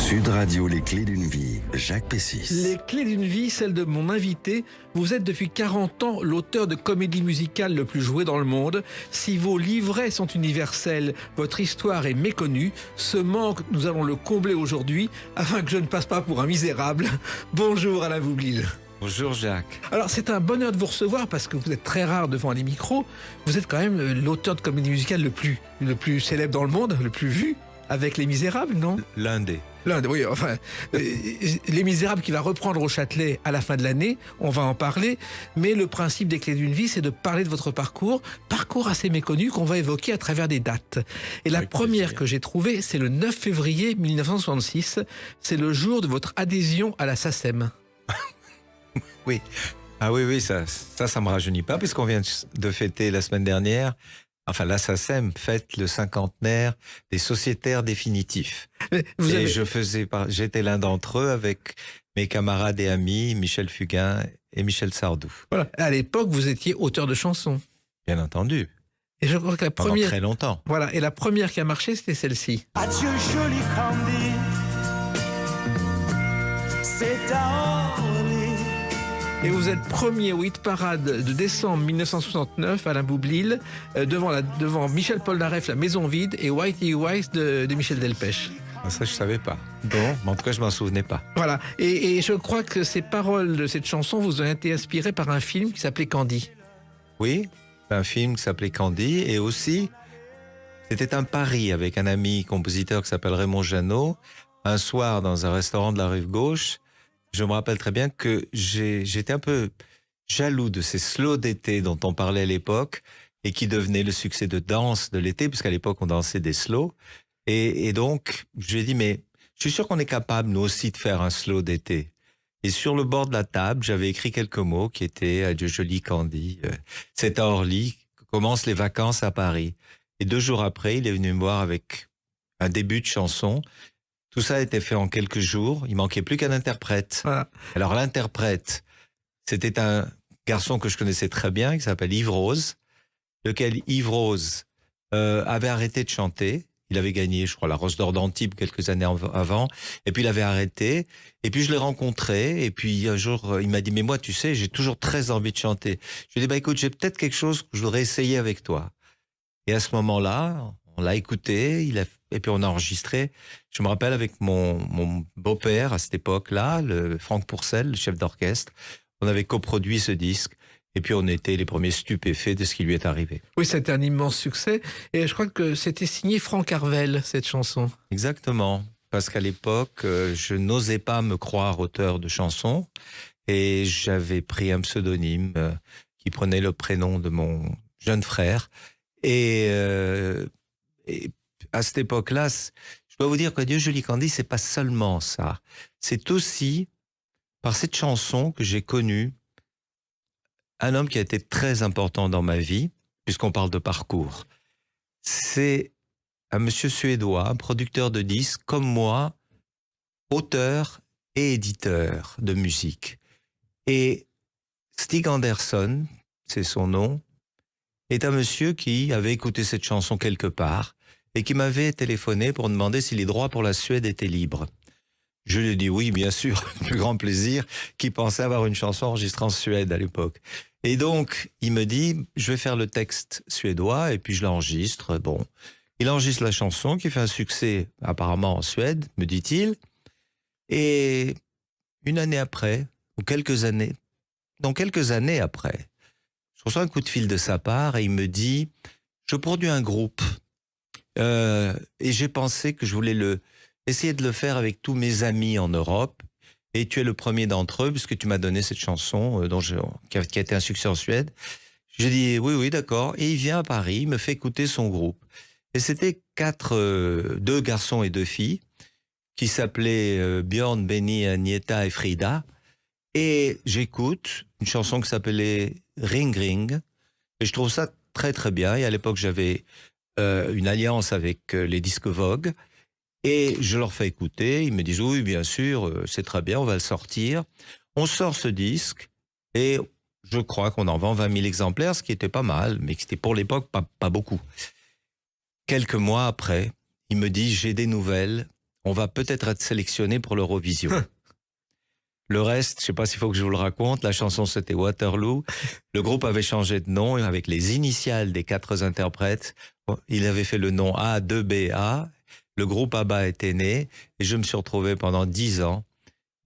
Sud Radio, les clés d'une vie, Jacques Pessis. Les clés d'une vie, celle de mon invité. Vous êtes depuis 40 ans l'auteur de comédie musicale le plus joué dans le monde. Si vos livrets sont universels, votre histoire est méconnue. Ce manque, nous allons le combler aujourd'hui afin que je ne passe pas pour un misérable. Bonjour Alain Boublil. Bonjour Jacques. Alors c'est un bonheur de vous recevoir parce que vous êtes très rare devant les micros. Vous êtes quand même l'auteur de comédie musicale le plus célèbre dans le monde, le plus vu, avec Les Misérables, non ? L'un des. Oui, enfin, Les Misérables qui va reprendre au Châtelet à la fin de l'année, on va en parler, mais le principe des clés d'une vie, c'est de parler de votre parcours assez méconnu qu'on va évoquer à travers des dates. Et la première que j'ai trouvée, c'est le 9 février 1966, c'est le jour de votre adhésion à la SACEM. Oui. Ah oui, ça me rajeunit pas, puisqu'on vient de fêter la semaine dernière, enfin la SACEM fête le cinquantenaire des sociétaires définitifs. J'étais l'un d'entre eux avec mes camarades et amis, Michel Fugain et Michel Sardou. Voilà. À l'époque, vous étiez auteur de chansons. Bien entendu. Et je crois que la première... Pendant très longtemps. Voilà, et la première qui a marché, c'était celle-ci. Adieu joli Candy, c'est à Orly. Et vous êtes premier au hit parade de décembre 1969, Alain Boublil, devant Michel Polnareff, La Maison Vide, et Whitey Weiss de Michel Delpech. Ça, je savais pas. Bon, mais en tout cas, je m'en souvenais pas. Voilà. Et je crois que ces paroles de cette chanson vous ont été inspirées par un film qui s'appelait Candy. Oui, un film qui s'appelait Candy, et aussi, c'était un pari avec un ami compositeur qui s'appelle Raymond Jeannot. Un soir, dans un restaurant de la Rive Gauche, je me rappelle très bien que j'étais un peu jaloux de ces slows d'été dont on parlait à l'époque et qui devenaient le succès de danse de l'été, puisqu'à l'époque, on dansait des slows. Et donc, je lui ai dit, mais je suis sûr qu'on est capable, nous aussi, de faire un slow d'été. Et sur le bord de la table, j'avais écrit quelques mots qui étaient « Adieu joli Candy », c'est à Orly que commencent les vacances à Paris. Et 2 jours après, il est venu me voir avec un début de chanson. Tout ça a été fait en quelques jours. Il manquait plus qu'un interprète. Voilà. Alors l'interprète, c'était un garçon que je connaissais très bien, qui s'appelle Yves Rose, lequel Yves Rose avait arrêté de chanter. Il avait gagné, je crois, la Rose d'Or d'Antibes quelques années avant. Et puis il avait arrêté. Et puis je l'ai rencontré. Et puis un jour, il m'a dit, mais moi, tu sais, j'ai toujours très envie de chanter. Je lui ai dit, écoute, j'ai peut-être quelque chose que je voudrais essayer avec toi. Et à ce moment-là, on l'a écouté, et puis on a enregistré. Je me rappelle avec mon beau-père à cette époque-là, le Franck Pourcel, le chef d'orchestre. On avait coproduit ce disque. Et puis on était les premiers stupéfaits de ce qui lui est arrivé. Oui, c'était un immense succès. Et je crois que c'était signé Franck Harvel, cette chanson. Exactement. Parce qu'à l'époque, je n'osais pas me croire auteur de chansons. Et j'avais pris un pseudonyme qui prenait le prénom de mon jeune frère. Et à cette époque-là, je dois vous dire qu'Adieu joli Candy, c'est pas seulement ça. C'est aussi par cette chanson que j'ai connu un homme qui a été très important dans ma vie, puisqu'on parle de parcours. C'est un monsieur suédois, un producteur de disques, comme moi, auteur et éditeur de musique. Et Stig Andersson, c'est son nom, est un monsieur qui avait écouté cette chanson quelque part et qui m'avait téléphoné pour demander si les droits pour la Suède étaient libres. Je lui ai dit oui, bien sûr, plus grand plaisir, qui pensait avoir une chanson enregistrée en Suède à l'époque. Et donc, il me dit, je vais faire le texte suédois et puis je l'enregistre. Bon, il enregistre la chanson qui fait un succès apparemment en Suède, me dit-il. Et une année après, ou quelques années après, je reçois un coup de fil de sa part et il me dit, je produis un groupe et j'ai pensé que je voulais essayer de le faire avec tous mes amis en Europe. Et tu es le premier d'entre eux, puisque tu m'as donné cette chanson qui a été un succès en Suède. J'ai dit oui, d'accord. Et il vient à Paris, il me fait écouter son groupe. Et c'était 2 garçons et 2 filles, qui s'appelaient Björn, Benny, Agneta et Frida. Et j'écoute une chanson qui s'appelait Ring Ring. Et je trouve ça très très bien. Et à l'époque, j'avais une alliance avec les disques Vogue. Et je leur fais écouter, ils me disent oui, bien sûr, c'est très bien, on va le sortir. On sort ce disque et je crois qu'on en vend 20 000 exemplaires, ce qui était pas mal, mais qui était pour l'époque pas beaucoup. Quelques mois après, il me dit j'ai des nouvelles, on va peut-être être sélectionné pour l'Eurovision. Le reste, je sais pas s'il faut que je vous le raconte, la chanson c'était Waterloo. Le groupe avait changé de nom avec les initiales des 4 interprètes. Il avait fait le nom A, 2BA. Le groupe ABBA était né et je me suis retrouvé pendant 10 ans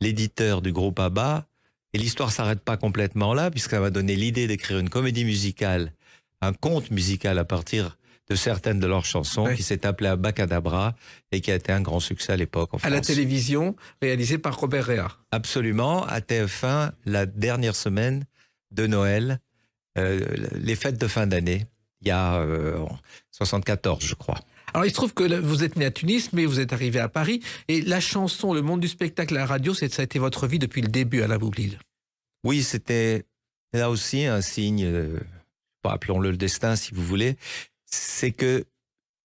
l'éditeur du groupe ABBA. Et l'histoire s'arrête pas complètement là, puisqu'elle m'a donné l'idée d'écrire une comédie musicale, un conte musical à partir de certaines de leurs chansons, qui s'est appelé Abacadabra et qui a été un grand succès à l'époque en France. À la télévision, réalisé par Robert Réa. Absolument, à TF1, la dernière semaine de Noël, les fêtes de fin d'année, il y a 74, je crois. Alors, il se trouve que vous êtes né à Tunis, mais vous êtes arrivé à Paris. Et la chanson, le monde du spectacle, la radio, ça a été votre vie depuis le début, Alain Boublil. Oui, c'était là aussi un signe, appelons-le le destin si vous voulez, c'est que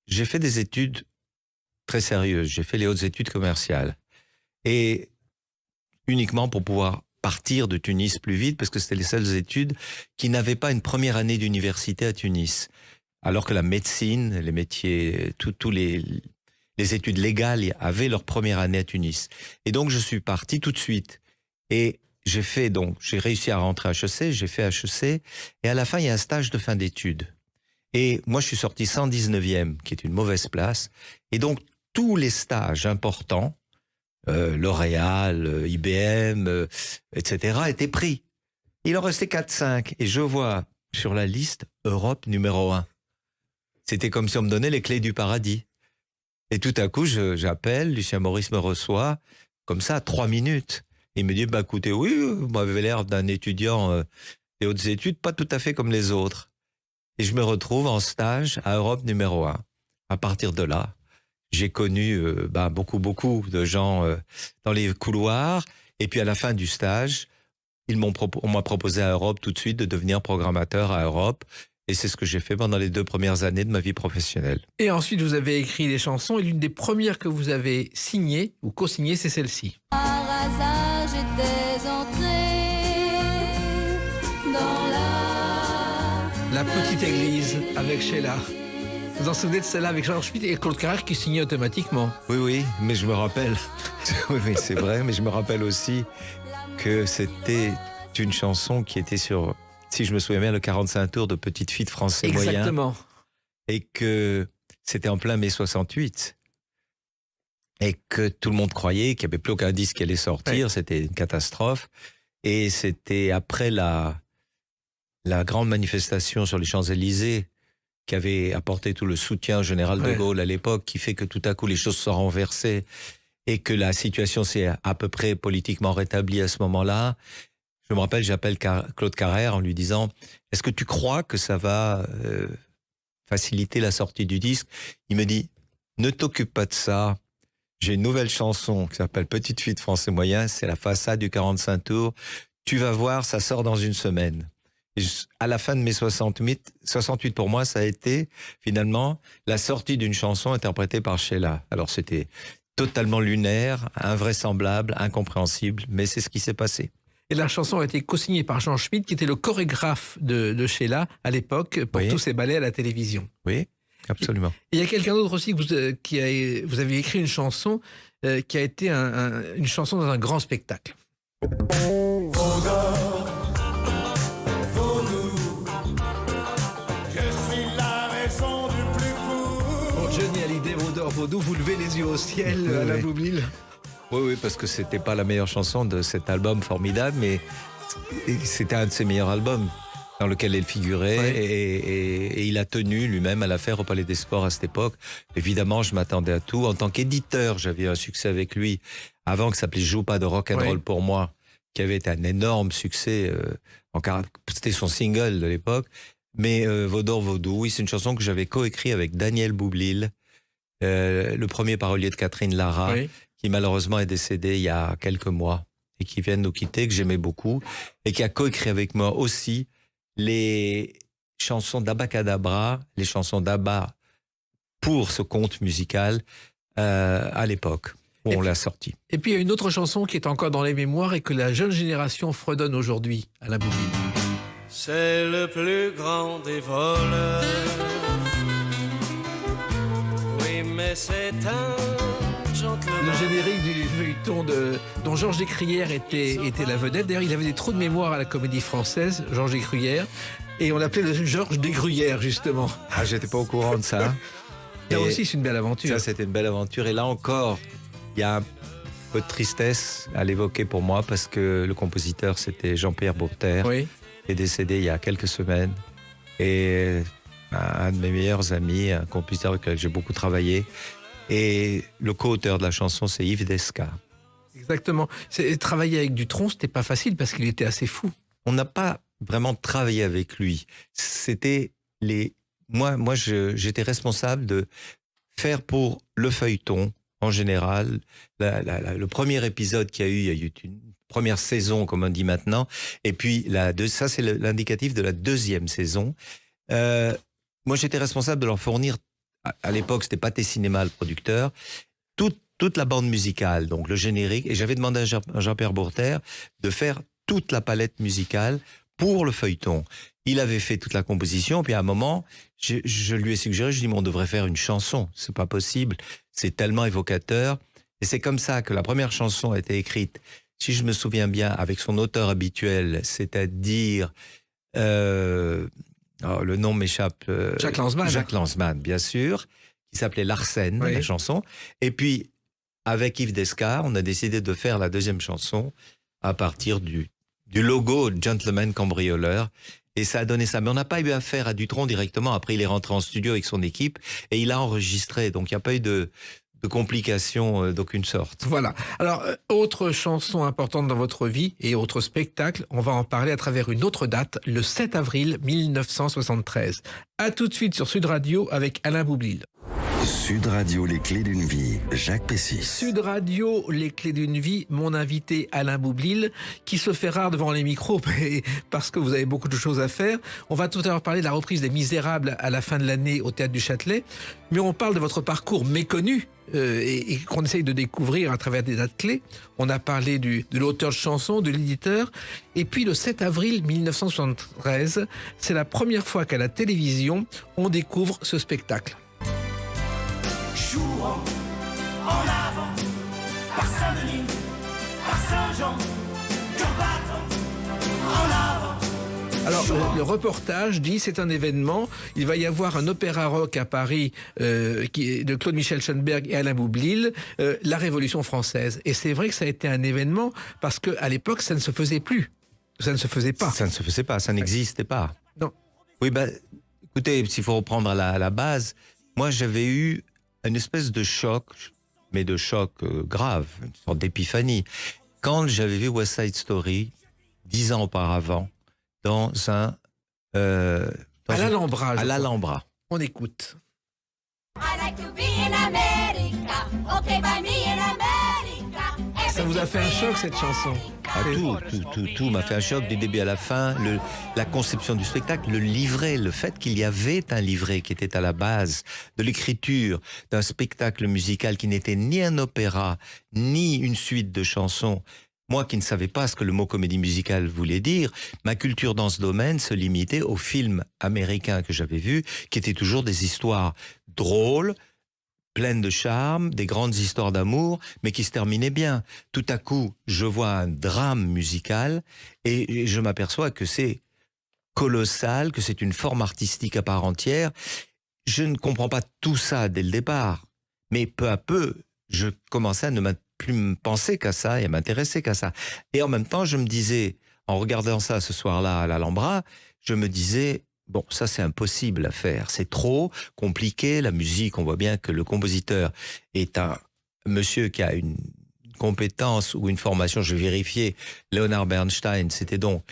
j'ai fait des études très sérieuses. J'ai fait les hautes études commerciales. Et uniquement pour pouvoir partir de Tunis plus vite, parce que c'était les seules études qui n'avaient pas une première année d'université à Tunis. Alors que la médecine, les métiers, tous les études légales avaient leur première année à Tunis. Et donc, je suis parti tout de suite. Et j'ai réussi à rentrer à HEC, j'ai fait HEC. Et à la fin, il y a un stage de fin d'études. Et moi, je suis sorti 119e, qui est une mauvaise place. Et donc, tous les stages importants, L'Oréal, IBM, etc., étaient pris. Il en restait 4-5. Et je vois sur la liste Europe numéro 1. C'était comme si on me donnait les clés du paradis. Et tout à coup, j'appelle, Lucien Maurice me reçoit, comme ça, à 3 minutes. Il me dit, écoutez, oui, vous m'avez l'air d'un étudiant des hautes études, pas tout à fait comme les autres. Et je me retrouve en stage à Europe numéro 1. À partir de là, j'ai connu beaucoup de gens dans les couloirs. Et puis à la fin du stage, on m'a proposé à Europe tout de suite de devenir programmateur à Europe. Et c'est ce que j'ai fait pendant les 2 premières années de ma vie professionnelle. Et ensuite, vous avez écrit des chansons. Et l'une des premières que vous avez signées ou co-signées, c'est celle-ci. Par hasard, j'étais entrée dans La petite église avec Sheila. Vous vous en souvenez de celle-là avec Georges Schmitt et Claude Carrère qui signait automatiquement? Oui, mais je me rappelle. Oui, c'est vrai, mais je me rappelle aussi que c'était une chanson qui était sur, si je me souviens bien, le 45 tours de Petite fille de français moyen. Exactement. Et que c'était en plein mai 68. Et que tout le monde croyait qu'il n'y avait plus aucun disque qui allait sortir. Ouais. C'était une catastrophe. Et c'était après la grande manifestation sur les Champs-Élysées qui avait apporté tout le soutien au général de Gaulle à l'époque, qui fait que tout à coup les choses se sont renversées et que la situation s'est à peu près politiquement rétablie à ce moment-là. Je me rappelle, j'appelle Claude Carrère en lui disant « Est-ce que tu crois que ça va faciliter la sortie du disque ?» Il me dit « Ne t'occupe pas de ça. J'ai une nouvelle chanson qui s'appelle Petite fille de français moyen. C'est la façade du 45 tours. Tu vas voir, ça sort dans une semaine. » Et à la fin de mes 68 pour moi, ça a été finalement la sortie d'une chanson interprétée par Sheila. Alors c'était totalement lunaire, invraisemblable, incompréhensible, mais c'est ce qui s'est passé. Et la chanson a été co-signée par Jean Schmitt, qui était le chorégraphe de Sheila à l'époque pour tous ses ballets à la télévision. Oui, absolument. Et il y a quelqu'un d'autre aussi que vous avez écrit une chanson qui a été une chanson dans un grand spectacle. Johnny Hallyday, Vaudor, Vaudou, vous levez les yeux au ciel, à la Boublil. Oui, parce que c'était pas la meilleure chanson de cet album formidable, mais c'était un de ses meilleurs albums dans lequel elle figurait et il a tenu lui-même à la faire au Palais des Sports à cette époque. Évidemment, je m'attendais à tout. En tant qu'éditeur, j'avais un succès avec lui avant, qui s'appelait Joue pas de rock'n'roll pour moi, qui avait été un énorme succès. C'était son single de l'époque. Mais Vaudor Vaudou, oui, c'est une chanson que j'avais coécrit avec Daniel Boublil, le premier parolier de Catherine Lara, qui malheureusement est décédé il y a quelques mois et qui vient de nous quitter, que j'aimais beaucoup, et qui a coécrit avec moi aussi les chansons d'Abacadabra, les chansons d'Abba pour ce conte musical à l'époque où on l'a sorti. Et puis il y a une autre chanson qui est encore dans les mémoires et que la jeune génération fredonne aujourd'hui, à la Boublil. C'est le plus grand des voleurs. Oui, mais c'est un gentleman. Le générique du feuilleton dont Georges Descrières était la vedette. D'ailleurs, il avait des trous de mémoire à la Comédie Française, Georges Descrières. Et on l'appelait le Georges Desgruyères, justement. Ah, j'étais pas au courant de ça. Là Et aussi, c'est une belle aventure. ça, c'était une belle aventure. Et là encore, il y a un peu de tristesse à l'évoquer pour moi parce que le compositeur, c'était Jean-Pierre Bourter, Oui. qui est décédé il y a quelques semaines. Et un de mes meilleurs amis, un compositeur avec lequel j'ai beaucoup travaillé. Et le co-auteur de la chanson, c'est Yves Desca. Exactement. Travailler avec Dutronc, c'était pas facile parce qu'il était assez fou. On n'a pas vraiment travaillé avec lui. C'était moi, j'étais responsable de faire pour le feuilleton, en général, le premier épisode qu'il y a eu, il y a eu une première saison, comme on dit maintenant, et puis ça, c'est l'indicatif de la deuxième saison. Moi, j'étais responsable de leur fournir, à l'époque, c'était Pathé Cinéma, le producteur, toute la bande musicale, donc le générique, et j'avais demandé à Jean-Pierre Bourter de faire toute la palette musicale pour le feuilleton. Il avait fait toute la composition, puis à un moment, je lui ai suggéré, je lui ai dit, on devrait faire une chanson, c'est pas possible, c'est tellement évocateur. Et c'est comme ça que la première chanson a été écrite, si je me souviens bien, avec son auteur habituel, c'est-à-dire, le nom m'échappe. Jacques Lanzmann. Jacques Lanzmann, bien sûr, qui s'appelait L'Arsène, Oui. la chanson. Et puis, avec Yves Desca, on a décidé de faire la deuxième chanson à partir du logo Gentleman Cambrioleur. Et ça a donné ça. Mais on n'a pas eu affaire à Dutronc directement. Après, il est rentré en studio avec son équipe et il a enregistré. Donc, il n'y a pas eu de complications d'aucune sorte. Voilà. Alors, autre chanson importante dans votre vie et autre spectacle, on va en parler à travers une autre date, le 7 avril 1973. À tout de suite sur Sud Radio avec Alain Boublil. Sud Radio, les clés d'une vie, Jacques Pessis. Sud Radio, les clés d'une vie, mon invité Alain Boublil, qui se fait rare devant les micros parce que vous avez beaucoup de choses à faire. On va tout à l'heure parler de la reprise des Misérables à la fin de l'année au Théâtre du Châtelet, mais on parle de votre parcours méconnu et qu'on essaye de découvrir à travers des dates clés. On a parlé de l'auteur de chansons, de l'éditeur, et puis le 7 avril 1973, c'est la première fois qu'à la télévision, on découvre ce spectacle. Jouons en avant, par Saint-Denis, par Saint-Jean, combattons en avant. Alors, le reportage dit c'est un événement. Il va y avoir un opéra rock à Paris de Claude Michel Schoenberg et Alain Boublil, la Révolution française. Et c'est vrai que ça a été un événement parce qu'à l'époque, ça ne se faisait plus. Ça ne se faisait pas. Ça ne se faisait pas, ça n'existait pas. Non. Oui, écoutez, s'il faut reprendre à la base, moi j'avais eu une espèce de choc, mais de choc grave, une sorte d'épiphanie, quand j'avais vu West Side Story 10 ans auparavant dans À l'Alhambra. à l'Alhambra. On écoute. I like to be in America. Okay, by me in America. Ça vous a fait un choc cette chanson? Ah, tout m'a fait un choc du début à la fin. La conception du spectacle, le livret, le fait qu'il y avait un livret qui était à la base de l'écriture d'un spectacle musical qui n'était ni un opéra, ni une suite de chansons. Moi qui ne savais pas ce que le mot comédie musicale voulait dire, ma culture dans ce domaine se limitait aux films américains que j'avais vus, qui étaient toujours des histoires drôles, pleines de charme, des grandes histoires d'amour, mais qui se terminaient bien. Tout à coup, je vois un drame musical et je m'aperçois que c'est colossal, que c'est une forme artistique à part entière. Je ne comprends pas tout ça dès le départ, mais peu à peu, je commençais à ne plus me penser qu'à ça et à m'intéresser qu'à ça. Et en même temps, je me disais, en regardant ça ce soir-là à l'Alhambra, je me disais, bon, ça c'est impossible à faire, c'est trop compliqué, la musique, on voit bien que le compositeur est un monsieur qui a une compétence ou une formation, je vérifiais, Leonard Bernstein, c'était donc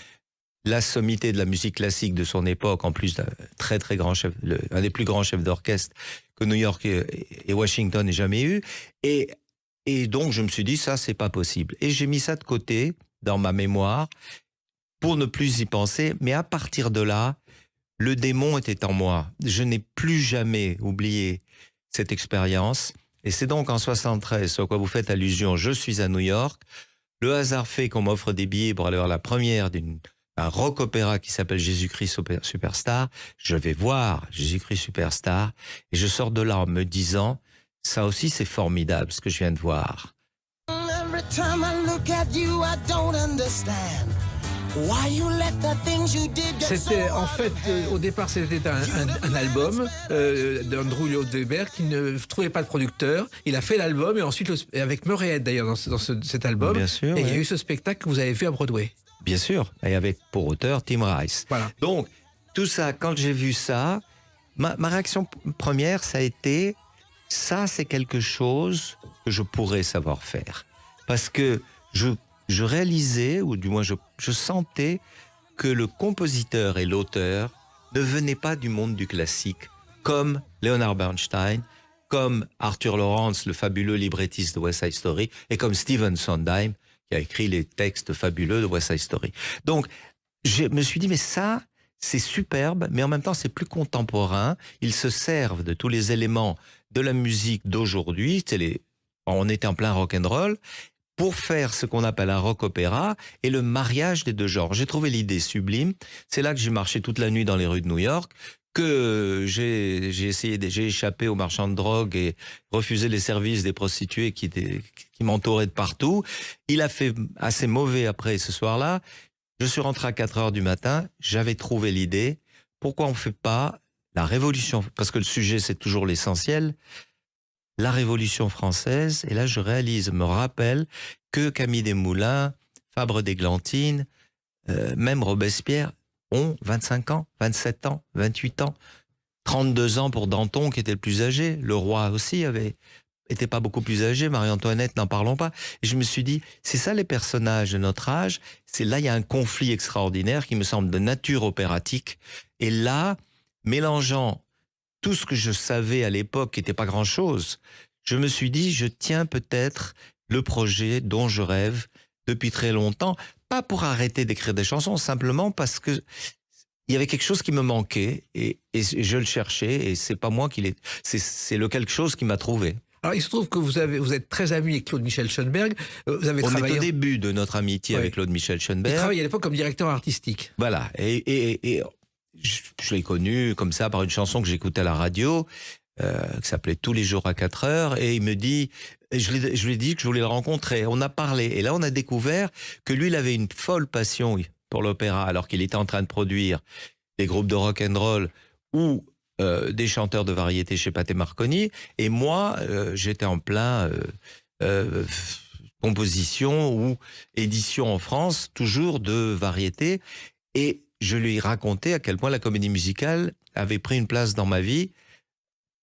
la sommité de la musique classique de son époque, en plus d'un très très grand chef, un des plus grands chefs d'orchestre que New York et Washington aient jamais eu, et donc je me suis dit, ça c'est pas possible. Et j'ai mis ça de côté dans ma mémoire pour ne plus y penser, mais à partir de là, le démon était en moi. Je n'ai plus jamais oublié cette expérience. Et c'est donc en 73, sur quoi vous faites allusion, je suis à New York. Le hasard fait qu'on m'offre des billets pour aller voir la première d'un rock opéra qui s'appelle Jésus-Christ Superstar. Je vais voir Jésus-Christ Superstar et je sors de là en me disant, Ça aussi, c'est formidable, ce que je viens de voir. Every time I look at you, I don't understand why you let the things you did get C'était so en fait, au départ, c'était un album d'Andrew Lloyd Webber qui ne trouvait pas de producteur. Il a fait l'album et ensuite, avec Murray Head d'ailleurs dans cet album. Bien sûr, et il y a ouais. eu ce spectacle que vous avez vu à Broadway. Bien sûr, et avec pour auteur Tim Rice. Voilà. Donc, tout ça, quand j'ai vu ça, ma réaction première, ça a été, ça c'est quelque chose que je pourrais savoir faire. Parce que je réalisais, ou du moins je sentais que le compositeur et l'auteur ne venaient pas du monde du classique, comme Leonard Bernstein, comme Arthur Lawrence, le fabuleux librettiste de West Side Story, et comme Stephen Sondheim, qui a écrit les textes fabuleux de West Side Story. Donc, je me suis dit, mais ça, c'est superbe, mais en même temps, c'est plus contemporain. Ils se servent de tous les éléments de la musique d'aujourd'hui. On était en plein rock'n'roll pour faire ce qu'on appelle un rock-opéra et le mariage des deux genres. J'ai trouvé l'idée sublime. C'est là que j'ai marché toute la nuit dans les rues de New York, que j'ai échappé aux marchands de drogue et refusé les services des prostituées qui m'entouraient de partout. Il a fait assez mauvais après ce soir-là. Je suis rentré à 4h du matin, j'avais trouvé l'idée. Pourquoi on ne fait pas la Révolution, parce que le sujet c'est toujours l'essentiel, la Révolution française, et là je me rappelle que Camille Desmoulins, Fabre d'Églantine, même Robespierre, ont 25 ans, 27 ans, 28 ans, 32 ans pour Danton qui était le plus âgé. Le roi aussi était pas beaucoup plus âgé, Marie-Antoinette, n'en parlons pas. Et je me suis dit, c'est ça les personnages de notre âge, c'est là il y a un conflit extraordinaire qui me semble de nature opératique. Et là, mélangeant tout ce que je savais à l'époque, qui n'était pas grand-chose, je me suis dit, je tiens peut-être le projet dont je rêve depuis très longtemps, pas pour arrêter d'écrire des chansons, simplement parce que il y avait quelque chose qui me manquait et je le cherchais et c'est pas moi c'est le quelque chose qui m'a trouvé. Alors, il se trouve que vous êtes très ami avec Claude Michel Schoenberg. Vous avez On travaillé est au début de notre amitié avec Claude Michel Il Schoenberg. travaillait à l'époque comme directeur artistique. Voilà. Et je l'ai connu comme ça par une chanson que j'écoutais à la radio, qui s'appelait Tous les jours à 4h. Et il me dit, je lui ai dit que je voulais le rencontrer. On a parlé. Et là, on a découvert que lui, il avait une folle passion pour l'opéra, alors qu'il était en train de produire des groupes de rock and roll ou des chanteurs de variété chez Pathé Marconi. Et moi, j'étais en plein composition ou édition en France, toujours de variété. Et je lui ai raconté à quel point la comédie musicale avait pris une place dans ma vie,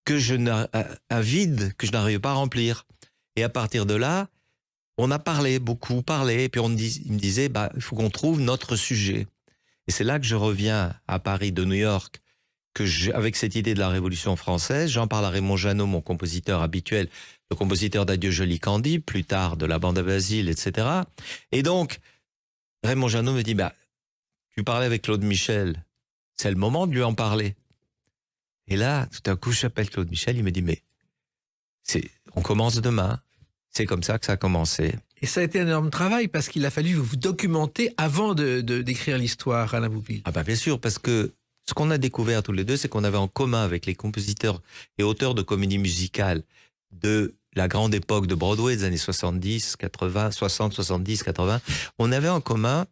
un vide que je n'arrivais pas à remplir. Et à partir de là, on a beaucoup parlé, et puis il me disait, il faut qu'on trouve notre sujet. Et c'est là que je reviens à Paris de New York, avec cette idée de la Révolution française. J'en parle à Raymond Jeannot, mon compositeur habituel, le compositeur d'Adieu Joli Candy, plus tard de La Bande à Basile, etc. Et donc, Raymond Jeannot me dit, tu parlais avec Claude Michel, c'est le moment de lui en parler. Et là, tout à coup, j'appelle Claude Michel, il me dit, mais on commence demain. C'est comme ça que ça a commencé. Et ça a été un énorme travail parce qu'il a fallu vous documenter avant d'écrire l'histoire, Alain Boupil. Bien sûr, parce que ce qu'on a découvert tous les deux, c'est qu'on avait en commun avec les compositeurs et auteurs de comédie musicale de la grande époque de Broadway des années 70, 80, 60, 70, 80, on avait en commun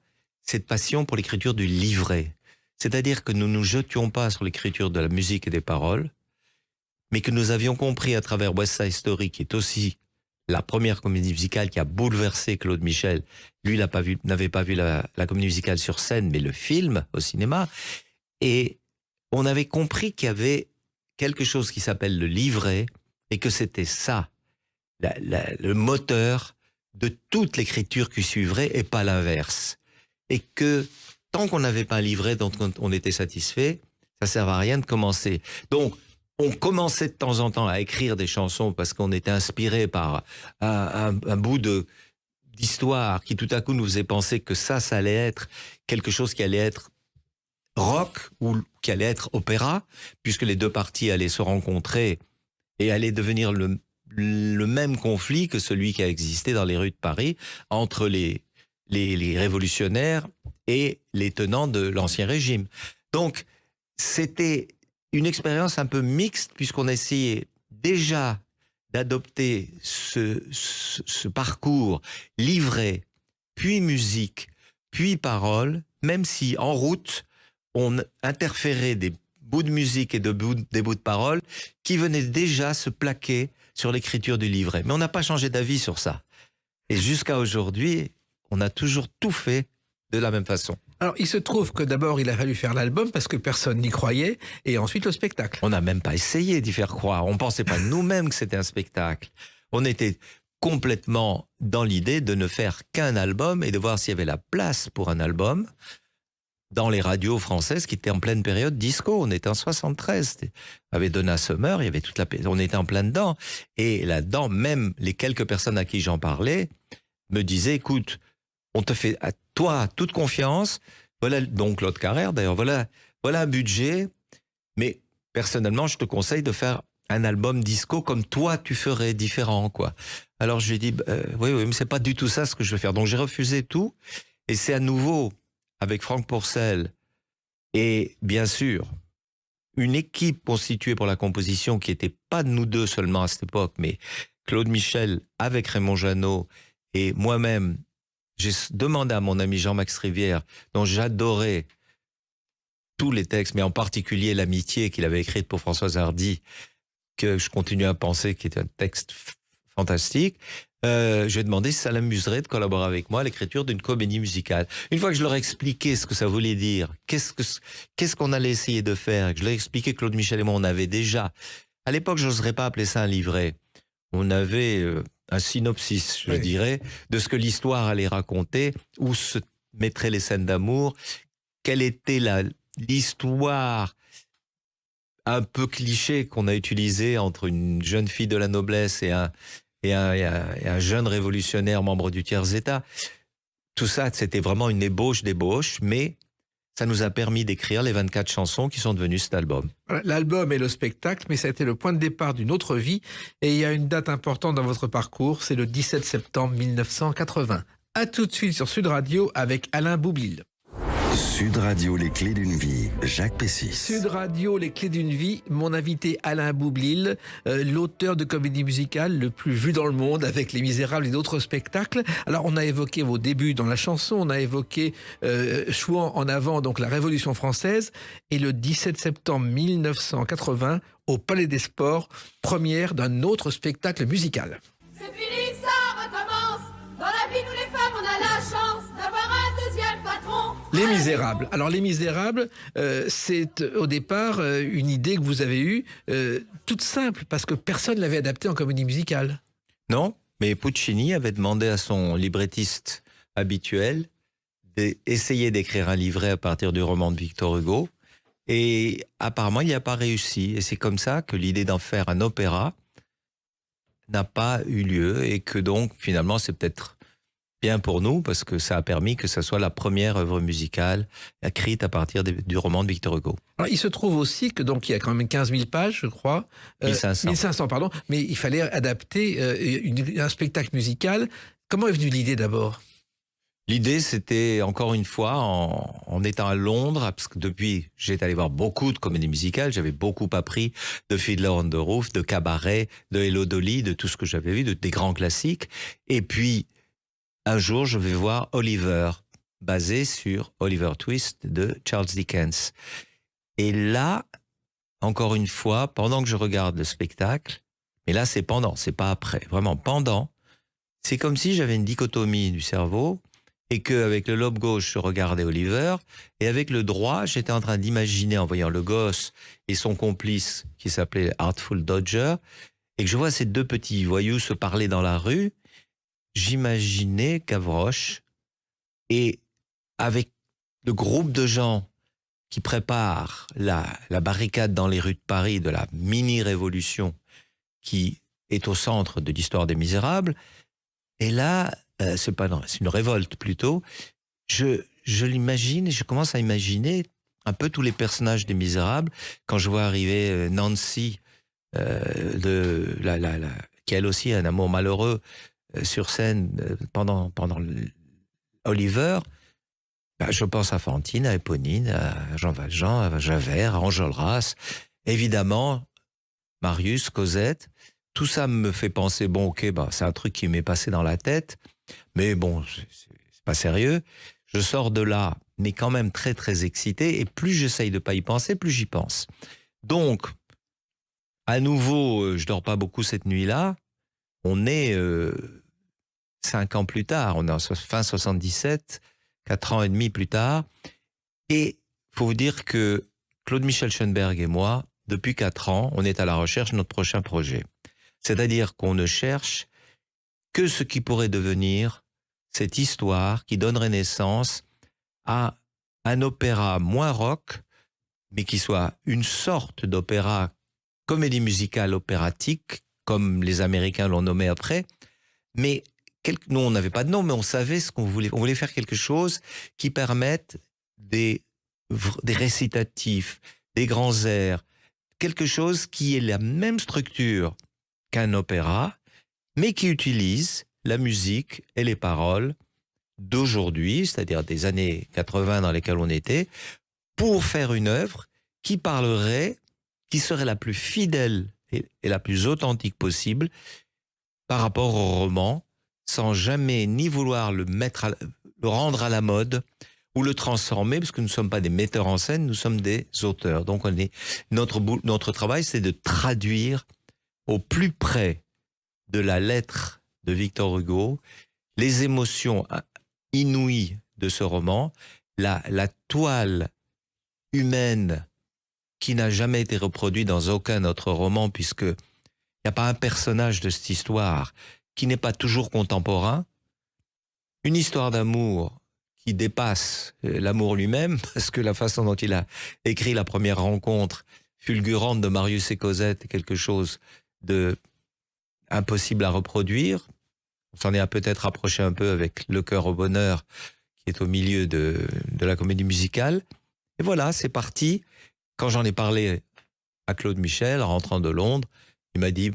cette passion pour l'écriture du livret. C'est-à-dire que nous ne nous jetions pas sur l'écriture de la musique et des paroles, mais que nous avions compris à travers West Side Story, qui est aussi la première comédie musicale qui a bouleversé Claude Michel. Lui, il n'avait pas vu la comédie musicale sur scène, mais le film au cinéma. Et on avait compris qu'il y avait quelque chose qui s'appelle le livret et que c'était ça, le moteur de toute l'écriture qui suivrait et pas l'inverse. Et que tant qu'on n'avait pas un livret dont on était satisfait, ça ne servait à rien de commencer. Donc, on commençait de temps en temps à écrire des chansons parce qu'on était inspiré par un bout d'histoire qui tout à coup nous faisait penser que ça allait être quelque chose qui allait être rock ou qui allait être opéra, puisque les deux parties allaient se rencontrer et allaient devenir le même conflit que celui qui a existé dans les rues de Paris entre les révolutionnaires et les tenants de l'Ancien Régime. Donc, c'était une expérience un peu mixte, puisqu'on essayait déjà d'adopter ce parcours livret, puis musique, puis parole, même si en route, on interférait des bouts de musique et des bouts de parole qui venaient déjà se plaquer sur l'écriture du livret. Mais on n'a pas changé d'avis sur ça. Et jusqu'à aujourd'hui, on a toujours tout fait de la même façon. Alors, il se trouve que d'abord, il a fallu faire l'album parce que personne n'y croyait, et ensuite le spectacle. On n'a même pas essayé d'y faire croire. On ne pensait pas nous-mêmes que c'était un spectacle. On était complètement dans l'idée de ne faire qu'un album et de voir s'il y avait la place pour un album dans les radios françaises qui étaient en pleine période disco. On était en 73. Avec Donna Summer, il y avait on était en plein dedans. Et là-dedans, même les quelques personnes à qui j'en parlais me disaient, écoute, on te fait à toi toute confiance. Voilà, donc Claude Carrère, d'ailleurs, voilà un budget. Mais personnellement, je te conseille de faire un album disco comme toi tu ferais, différent, quoi. Alors je lui ai dit, oui, mais c'est pas du tout ça ce que je veux faire. Donc j'ai refusé tout. Et c'est à nouveau avec Franck Pourcel et bien sûr une équipe constituée pour la composition qui n'était pas de nous deux seulement à cette époque, mais Claude Michel avec Raymond Jeannot et moi-même. J'ai demandé à mon ami Jean-Max Rivière, dont j'adorais tous les textes, mais en particulier l'amitié qu'il avait écrite pour Françoise Hardy, que je continue à penser qui est un texte fantastique. Je lui ai demandé si ça l'amuserait de collaborer avec moi à l'écriture d'une comédie musicale. Une fois que je leur ai expliqué ce que ça voulait dire, qu'est-ce qu'on allait essayer de faire, que je leur ai expliqué que Claude Michel et moi, on avait déjà... À l'époque, je n'oserais pas appeler ça un livret. On avait un synopsis, je dirais, de ce que l'histoire allait raconter, où se mettraient les scènes d'amour, quelle était l'histoire un peu cliché qu'on a utilisée entre une jeune fille de la noblesse et un jeune révolutionnaire membre du tiers-État. Tout ça, c'était vraiment une ébauche d'ébauche, mais ça nous a permis d'écrire les 24 chansons qui sont devenues cet album. Voilà, l'album et le spectacle, mais ça a été le point de départ d'une autre vie. Et il y a une date importante dans votre parcours, c'est le 17 septembre 1980. À tout de suite sur Sud Radio avec Alain Boublil. Sud Radio, les clés d'une vie, Jacques Pessis. Sud Radio, les clés d'une vie, mon invité Alain Boublil, l'auteur de comédie musicale le plus vu dans le monde avec Les Misérables et d'autres spectacles. Alors on a évoqué vos débuts dans la chanson, on a évoqué Chouan en avant, donc la Révolution française, et le 17 septembre 1980, au Palais des Sports, première d'un autre spectacle musical. C'est fini, ça recommence. Dans la vie, nous les femmes, on a la chance d'avoir un deuxième patron. Les Misérables. Alors Les Misérables, c'est au départ une idée que vous avez eue, toute simple, parce que personne ne l'avait adaptée en comédie musicale. Non, mais Puccini avait demandé à son librettiste habituel d'essayer d'écrire un livret à partir du roman de Victor Hugo. Et apparemment, il n'y a pas réussi. Et c'est comme ça que l'idée d'en faire un opéra n'a pas eu lieu. Et que donc, finalement, c'est peut-être bien pour nous, parce que ça a permis que ça soit la première œuvre musicale écrite à partir du roman de Victor Hugo. Alors, il se trouve aussi que donc il y a quand même 15 000 pages, je crois. 1500, pardon. Mais il fallait adapter un spectacle musical. Comment est venue l'idée d'abord ? L'idée, c'était, encore une fois, en étant à Londres, parce que depuis, j'étais allé voir beaucoup de comédies musicales, j'avais beaucoup appris de Fiddler on the Roof, de Cabaret, de Hello Dolly, de tout ce que j'avais vu, des grands classiques. Et puis, un jour, je vais voir Oliver, basé sur Oliver Twist de Charles Dickens. Et là, encore une fois, pendant que je regarde le spectacle, mais là, c'est pendant, c'est pas après, vraiment pendant, c'est comme si j'avais une dichotomie du cerveau, et qu'avec le lobe gauche, je regardais Oliver, et avec le droit, j'étais en train d'imaginer, en voyant le gosse et son complice, qui s'appelait Artful Dodger, et que je vois ces deux petits voyous se parler dans la rue, j'imaginais Gavroche, et avec le groupe de gens qui préparent la barricade dans les rues de Paris de la mini-révolution qui est au centre de l'histoire des Misérables, et là, c'est une révolte plutôt, je l'imagine, et je commence à imaginer un peu tous les personnages des Misérables, quand je vois arriver Nancy, qui elle aussi a un amour malheureux, sur scène pendant Oliver, je pense à Fantine, à Éponine, à Jean Valjean, à Javert, à Enjolras, évidemment Marius, Cosette, tout ça me fait penser, bon, ok, bah, c'est un truc qui m'est passé dans la tête, mais bon, c'est pas sérieux. Je sors de là, mais quand même très, très excité, et plus j'essaye de pas y penser, plus j'y pense. Donc, à nouveau, je dors pas beaucoup cette nuit-là. On est 5 ans plus tard, on est en fin 77, 4 ans et demi plus tard, et faut vous dire que Claude-Michel Schoenberg et moi, depuis 4 ans, on est à la recherche de notre prochain projet. C'est-à-dire qu'on ne cherche que ce qui pourrait devenir cette histoire qui donnerait naissance à un opéra moins rock, mais qui soit une sorte d'opéra comédie musicale opératique, comme les Américains l'ont nommé après. Mais nous, on n'avait pas de nom, mais on savait ce qu'on voulait. On voulait faire quelque chose qui permette des récitatifs, des grands airs, quelque chose qui ait la même structure qu'un opéra, mais qui utilise la musique et les paroles d'aujourd'hui, c'est-à-dire des années 80 dans lesquelles on était, pour faire une œuvre qui parlerait, qui serait la plus fidèle et la plus authentique possible par rapport au roman, sans jamais ni vouloir le rendre à la mode ou le transformer, parce que nous ne sommes pas des metteurs en scène, nous sommes des auteurs. Donc notre travail, c'est de traduire au plus près de la lettre de Victor Hugo les émotions inouïes de ce roman, la toile humaine qui n'a jamais été reproduite dans aucun autre roman, puisque il n'y a pas un personnage de cette histoire qui n'est pas toujours contemporain. Une histoire d'amour qui dépasse l'amour lui-même, parce que la façon dont il a écrit la première rencontre fulgurante de Marius et Cosette est quelque chose de impossible à reproduire. On s'en est peut-être rapproché un peu avec Le Cœur au bonheur, qui est au milieu de la comédie musicale. Et voilà, c'est parti. Quand j'en ai parlé à Claude Michel, en rentrant de Londres, il m'a dit,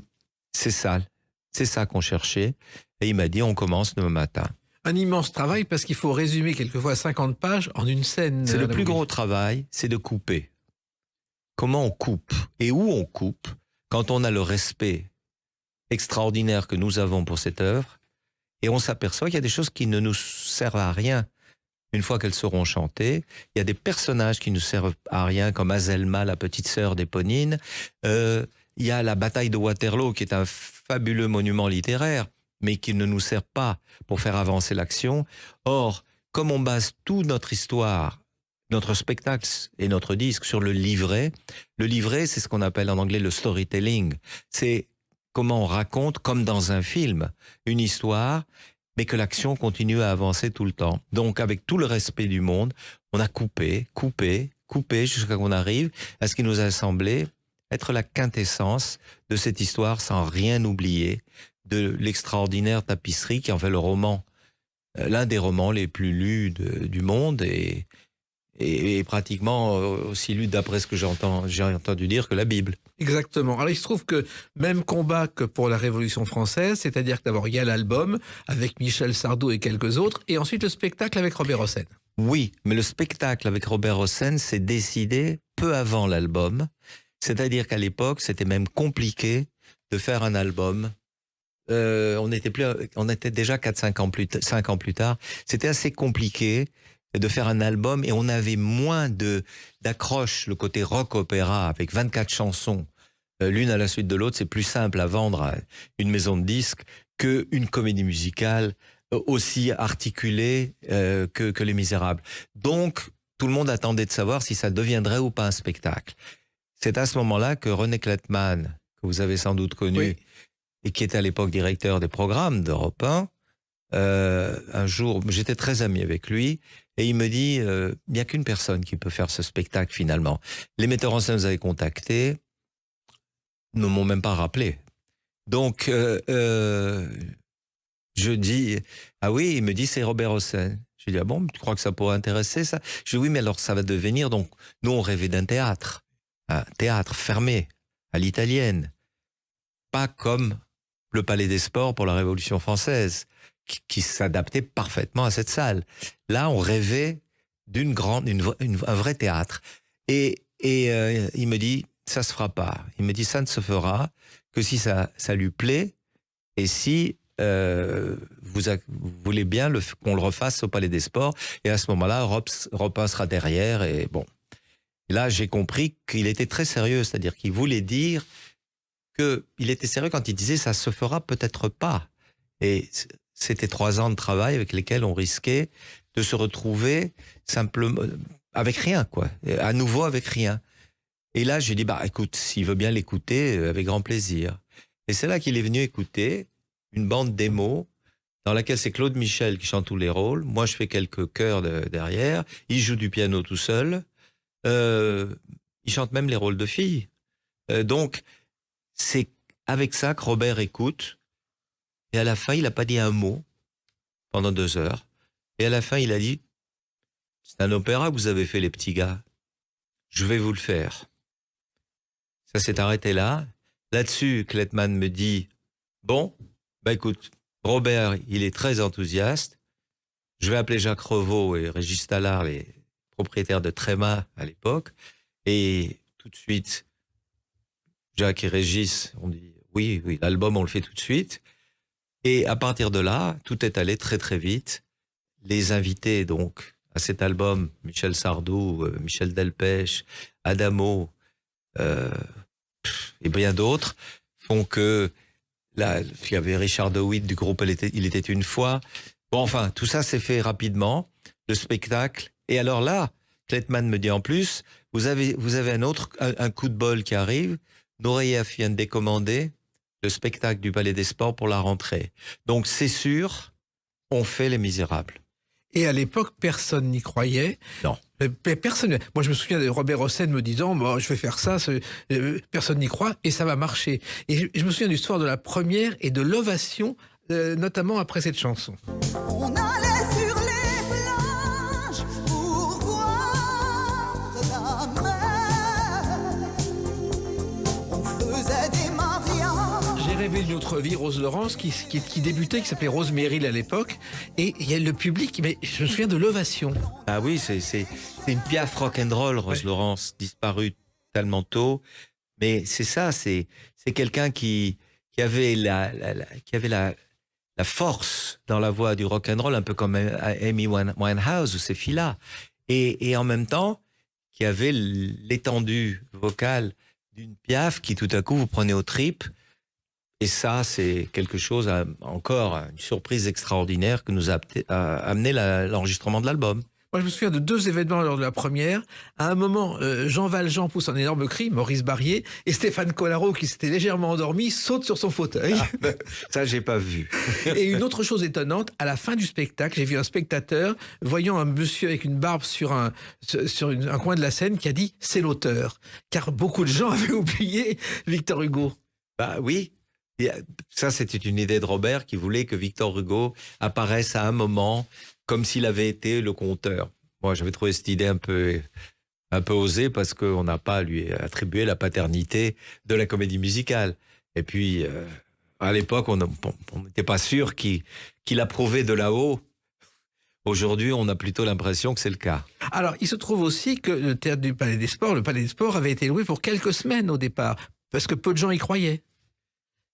c'est ça qu'on cherchait. Et il m'a dit, on commence demain matin. Un immense travail, parce qu'il faut résumer quelquefois 50 pages en une scène. C'est le plus gros travail, c'est de couper. Comment on coupe et où on coupe quand on a le respect extraordinaire que nous avons pour cette œuvre, et on s'aperçoit qu'il y a des choses qui ne nous servent à rien une fois qu'elles seront chantées. Il y a des personnages qui ne servent à rien, comme Azelma, la petite sœur d'Éponine. Il y a la bataille de Waterloo, qui est un fabuleux monument littéraire, mais qui ne nous sert pas pour faire avancer l'action. Or, comme on base toute notre histoire, notre spectacle et notre disque sur le livret, c'est ce qu'on appelle en anglais le storytelling. C'est comment on raconte, comme dans un film, une histoire, mais que l'action continue à avancer tout le temps. Donc, avec tout le respect du monde, on a coupé, jusqu'à qu'on arrive à ce qui nous a semblé être la quintessence de cette histoire, sans rien oublier, de l'extraordinaire tapisserie qui en fait le roman, l'un des romans les plus lus du monde, et pratiquement aussi lu, d'après ce que j'ai entendu dire, que la Bible. Exactement. Alors il se trouve que même combat que pour la Révolution française, c'est-à-dire que d'abord il y a l'album avec Michel Sardou et quelques autres, et ensuite le spectacle avec Robert Hossein. Oui, mais le spectacle avec Robert Hossein s'est décidé peu avant l'album, c'est-à-dire qu'à l'époque c'était même compliqué de faire un album. On était déjà 5 ans plus tard. C'était assez compliqué de faire un album, et on avait moins d'accroche, le côté rock-opéra avec 24 chansons, l'une à la suite de l'autre. C'est plus simple à vendre à une maison de disques qu'une comédie musicale aussi articulée que Les Misérables. Donc, tout le monde attendait de savoir si ça deviendrait ou pas un spectacle. C'est à ce moment-là que René Klettmann, que vous avez sans doute connu, oui, et qui était à l'époque directeur des programmes d'Europe 1, un jour, j'étais très ami avec lui, et il me dit, il n'y a qu'une personne qui peut faire ce spectacle finalement. Les metteurs en scène nous avaient contactés, ne m'ont même pas rappelé. Donc, je dis, ah oui, il me dit, c'est Robert Hossein. Je dis, ah bon, tu crois que ça pourrait intéresser ça? Je dis, oui, mais alors ça va devenir, donc, nous on rêvait d'un théâtre, un théâtre fermé, à l'italienne, pas comme le Palais des Sports pour la Révolution française, qui s'adaptait parfaitement à cette salle. Là, on rêvait un vrai théâtre. Et il me dit, ça se fera pas. Il me dit, ça ne se fera que si ça lui plaît et si vous voulez bien qu'on le refasse au Palais des Sports. Et à ce moment-là, Europe 1 sera derrière. Et bon, et là, j'ai compris qu'il était très sérieux, c'est-à-dire qu'il voulait dire qu'il était sérieux quand il disait ça se fera peut-être pas. Et c'était 3 ans de travail avec lesquels on risquait de se retrouver simplement avec rien, quoi. À nouveau avec rien. Et là, j'ai dit, bah écoute, s'il veut bien l'écouter, avec grand plaisir. Et c'est là qu'il est venu écouter une bande démo dans laquelle c'est Claude Michel qui chante tous les rôles. Moi, je fais quelques chœurs derrière. Il joue du piano tout seul. Il chante même les rôles de filles. Donc, c'est avec ça que Robert écoute. Et à la fin, il n'a pas dit un mot pendant 2 heures. Et à la fin, il a dit, c'est un opéra que vous avez fait, les petits gars. Je vais vous le faire. Ça s'est arrêté là. Là-dessus, Kleinman me dit, bon, bah écoute, Robert, il est très enthousiaste. Je vais appeler Jacques Revaux et Régis Tallard, les propriétaires de Tréma à l'époque. Et tout de suite, Jacques et Régis ont dit, oui, l'album, on le fait tout de suite. Et à partir de là, tout est allé très très vite. Les invités, donc, à cet album, Michel Sardou, Michel Delpech, Adamo, et bien d'autres, font que là, il y avait Richard De Witt du groupe Il était une fois. Bon, enfin, tout ça s'est fait rapidement, le spectacle. Et alors là, Kleinman me dit en plus, vous avez un coup de bol qui arrive. Nureyev vient de décommander le spectacle du Palais des Sports pour la rentrée. Donc c'est sûr, on fait Les Misérables. Et à l'époque, personne n'y croyait. Non. Personne. Moi, je me souviens de Robert Hossein me disant, bon, je vais faire ça, personne n'y croit, et ça va marcher. Et je me souviens du soir de la première et de l'ovation, notamment après cette chanson. On allait sur les plages pour voir la mer. On faisait des mariages. J'ai rêvé d'une autre vie, Rose Laurence, qui débutait, qui s'appelait Rose Merrill à l'époque. Et il y a le public, mais je me souviens de l'ovation. Ah oui, c'est une Piaf rock'n'roll, Rose Laurence, disparue tellement tôt. Mais c'est ça, c'est quelqu'un qui avait la force dans la voix du rock'n'roll, un peu comme Amy Winehouse ou ces filles-là. Et en même temps, qui avait l'étendue vocale d'une Piaf qui tout à coup vous prenait aux tripes. Et ça, c'est quelque chose, encore une surprise extraordinaire que nous a amené l'enregistrement de l'album. Moi, je me souviens de 2 événements lors de la première. À un moment, Jean Valjean pousse un énorme cri, Maurice Barrier, et Stéphane Collaro, qui s'était légèrement endormi, saute sur son fauteuil. Ça, j'ai pas vu. Et une autre chose étonnante, à la fin du spectacle, j'ai vu un spectateur voyant un monsieur avec une barbe sur un coin de la scène qui a dit « c'est l'auteur ». Car beaucoup de gens avaient oublié Victor Hugo. Bah oui. Et ça, c'était une idée de Robert qui voulait que Victor Hugo apparaisse à un moment comme s'il avait été le conteur. Moi, j'avais trouvé cette idée un peu osée parce qu'on n'a pas à lui attribué la paternité de la comédie musicale. Et puis, à l'époque, on n'était pas sûr qu'il approuvait de là-haut. Aujourd'hui, on a plutôt l'impression que c'est le cas. Alors, il se trouve aussi que le théâtre du Palais des Sports, le Palais des Sports avait été loué pour quelques semaines au départ, parce que peu de gens y croyaient.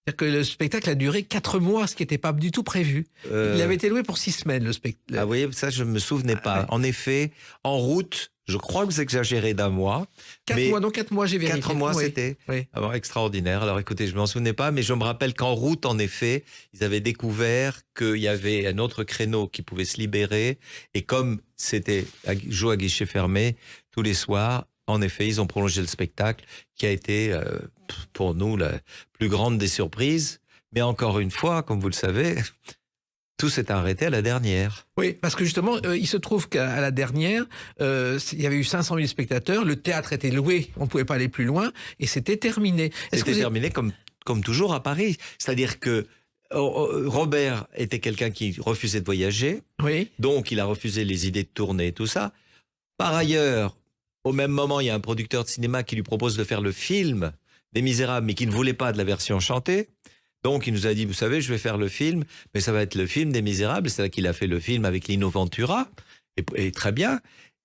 C'est-à-dire que le spectacle a duré 4 mois, ce qui n'était pas du tout prévu. Il avait été loué pour 6 semaines, le spectacle. Ah oui, ça, je ne me souvenais pas. Ouais. En effet, en route, je crois que vous exagérez d'1 mois. 4 mois, j'ai vérifié. 4 mois, Oui. c'était Oui. extraordinaire. Alors écoutez, je ne m'en souvenais pas, mais je me rappelle qu'en route, en effet, ils avaient découvert qu'il y avait un autre créneau qui pouvait se libérer. Et comme c'était joué à guichet fermé tous les soirs, en effet, ils ont prolongé le spectacle qui a été, pour nous, la plus grande des surprises. Mais encore une fois, comme vous le savez, tout s'est arrêté à la dernière. Oui, parce que justement, il se trouve qu'à la dernière, il y avait eu 500 000 spectateurs, le théâtre était loué, on ne pouvait pas aller plus loin, et c'était terminé. C'était terminé comme toujours à Paris. C'est-à-dire que Robert était quelqu'un qui refusait de voyager, Oui. donc il a refusé les idées de tournée et tout ça. Par ailleurs, au même moment, il y a un producteur de cinéma qui lui propose de faire le film des Misérables, mais qui ne voulait pas de la version chantée. Donc, il nous a dit, vous savez, je vais faire le film, mais ça va être le film des Misérables. C'est là qu'il a fait le film avec Lino Ventura, et très bien.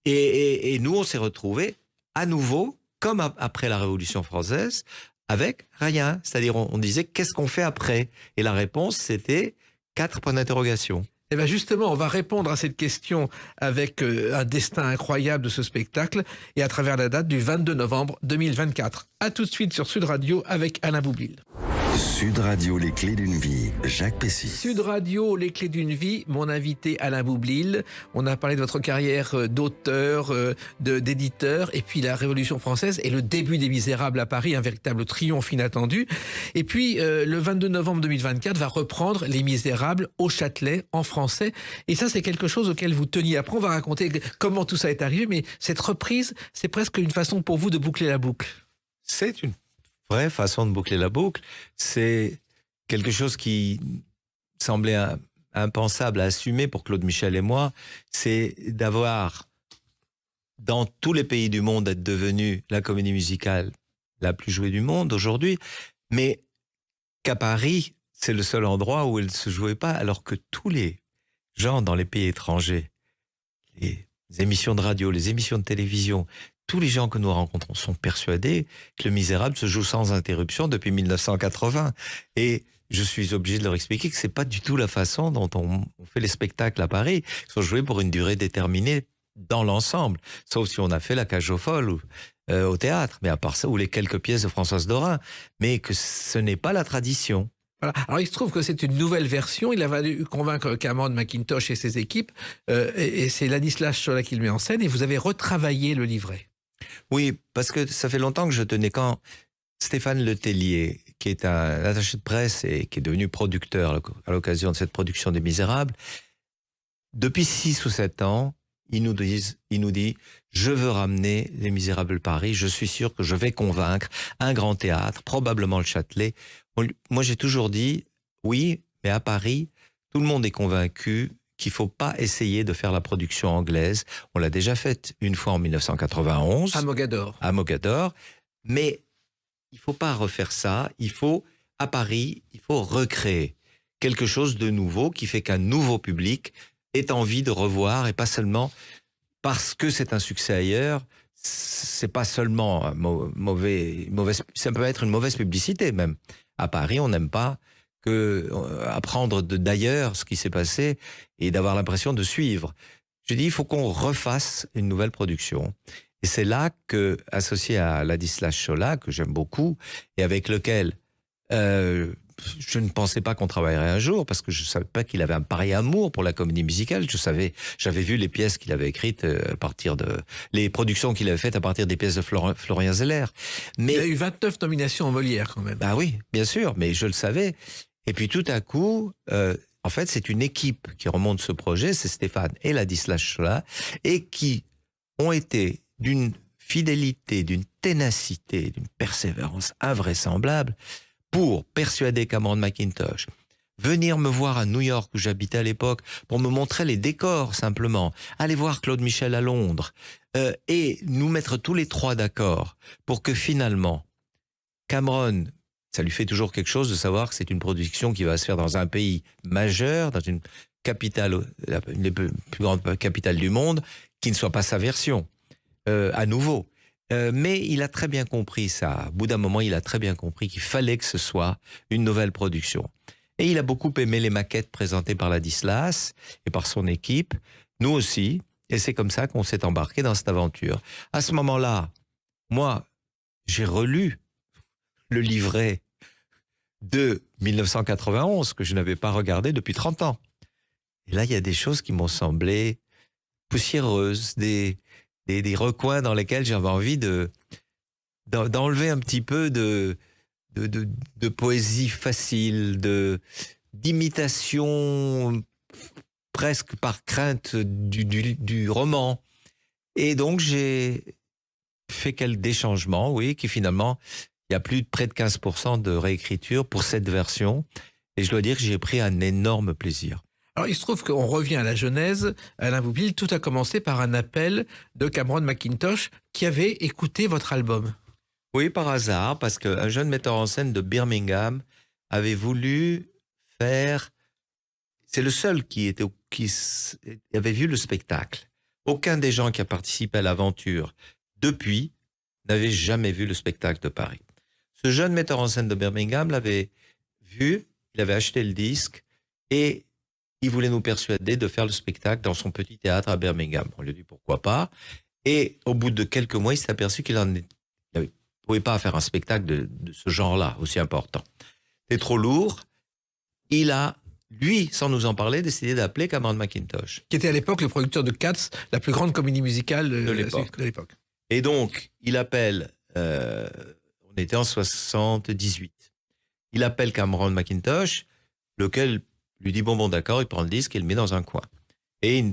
Et nous, on s'est retrouvés à nouveau, comme après la Révolution française, avec rien. C'est-à-dire, on disait, qu'est-ce qu'on fait après? Et la réponse, c'était 4 points d'interrogation. Eh bien justement, on va répondre à cette question avec un destin incroyable de ce spectacle et à travers la date du 22 novembre 2024. A tout de suite sur Sud Radio avec Alain Boublil. Sud Radio, les clés d'une vie. Jacques Pessy. Sud Radio, les clés d'une vie, mon invité Alain Boublil. On a parlé de votre carrière d'auteur, d'éditeur, et puis la Révolution française et le début des Misérables à Paris, un véritable triomphe inattendu. Et puis le 22 novembre 2024 va reprendre Les Misérables au Châtelet en français. Et ça, c'est quelque chose auquel vous teniez. Après, on va raconter comment tout ça est arrivé, mais cette reprise, c'est presque une façon pour vous de boucler la boucle. C'est une vraie façon de boucler la boucle. C'est quelque chose qui semblait impensable à assumer pour Claude Michel et moi. C'est d'avoir, dans tous les pays du monde, être devenu la comédie musicale la plus jouée du monde aujourd'hui, mais qu'à Paris, c'est le seul endroit où elle ne se jouait pas, alors que tous les gens dans les pays étrangers, les émissions de radio, les émissions de télévision, tous les gens que nous rencontrons sont persuadés que Le Misérable se joue sans interruption depuis 1980. Et je suis obligé de leur expliquer que c'est pas du tout la façon dont on fait les spectacles à Paris. Ils sont joués pour une durée déterminée dans l'ensemble. Sauf si on a fait La Cage aux Folles au théâtre. Mais à part ça, ou les quelques pièces de Françoise Dorin. Mais que ce n'est pas la tradition. Voilà. Alors il se trouve que c'est une nouvelle version. Il a fallu convaincre Cameron Mackintosh et ses équipes. Et c'est Ladislas Chola qui le met en scène. Et vous avez retravaillé le livret. Oui, parce que ça fait longtemps que je tenais. Quand Stéphane Letellier, qui est un attaché de presse et qui est devenu producteur à l'occasion de cette production des Misérables, depuis 6 ou 7 ans, il nous dit « Je veux ramener les Misérables Paris, je suis sûr que je vais convaincre un grand théâtre, probablement le Châtelet. » Moi, j'ai toujours dit « Oui, mais à Paris, tout le monde est convaincu qu'il ne faut pas essayer de faire la production anglaise. On l'a déjà faite une fois en 1991. À Mogador. Mais il ne faut pas refaire ça. Il faut, à Paris, il faut recréer quelque chose de nouveau qui fait qu'un nouveau public ait envie de revoir et pas seulement parce que c'est un succès ailleurs. C'est pas seulement ça peut être une mauvaise publicité même. À Paris, on n'aime pas apprendre d'ailleurs ce qui s'est passé et d'avoir l'impression de suivre. Je dis, il faut qu'on refasse une nouvelle production. Et c'est là que, associé à Ladislas Chola, que j'aime beaucoup, et avec lequel je ne pensais pas qu'on travaillerait un jour, parce que je ne savais pas qu'il avait un pareil amour pour la comédie musicale. J'avais vu les pièces qu'il avait écrites les productions qu'il avait faites à partir des pièces de Florian Zeller. Mais il a eu 29 nominations en Molière quand même. Bah oui, bien sûr, mais je le savais. Et puis tout à coup, en fait, c'est une équipe qui remonte ce projet, c'est Stéphane et Ladislas Chola, et qui ont été d'une fidélité, d'une ténacité, d'une persévérance invraisemblable pour persuader Cameron Mackintosh, venir me voir à New York où j'habitais à l'époque, pour me montrer les décors simplement, aller voir Claude Michel à Londres, et nous mettre tous les 3 d'accord pour que finalement, Cameron, ça lui fait toujours quelque chose de savoir que c'est une production qui va se faire dans un pays majeur, dans une capitale, une des plus grandes capitales du monde, qui ne soit pas sa version, à nouveau. Mais il a très bien compris ça. Au bout d'un moment, il a très bien compris qu'il fallait que ce soit une nouvelle production. Et il a beaucoup aimé les maquettes présentées par Ladislas et par son équipe. Nous aussi. Et c'est comme ça qu'on s'est embarqué dans cette aventure. À ce moment-là, moi, j'ai relu le livret de 1991 que je n'avais pas regardé depuis 30 ans. Et là, il y a des choses qui m'ont semblé poussiéreuses, des recoins dans lesquels j'avais envie d'enlever un petit peu de poésie facile, d'imitation presque par crainte du roman. Et donc, j'ai fait des changements, oui, qui finalement, il y a plus de près de 15% de réécriture pour cette version. Et je dois dire que j'ai pris un énorme plaisir. Alors, il se trouve qu'on revient à la genèse. Alain Boublil, tout a commencé par un appel de Cameron Mackintosh qui avait écouté votre album. Oui, par hasard, parce qu'un jeune metteur en scène de Birmingham avait voulu faire... C'est le seul qui avait vu le spectacle. Aucun des gens qui a participé à l'aventure depuis n'avait jamais vu le spectacle de Paris. Ce jeune metteur en scène de Birmingham l'avait vu, il avait acheté le disque et il voulait nous persuader de faire le spectacle dans son petit théâtre à Birmingham. On lui a dit pourquoi pas. Et au bout de quelques mois, il s'est aperçu qu'il ne pouvait pas faire un spectacle de ce genre-là, aussi important. C'est trop lourd. Il a, lui, sans nous en parler, décidé d'appeler Cameron Mackintosh. Qui était à l'époque le producteur de Cats, la plus grande comédie musicale De l'époque. Et donc, il appelle, on était en 78. Il appelle Cameron Mackintosh, lequel lui dit bon d'accord, il prend le disque et le met dans un coin. Et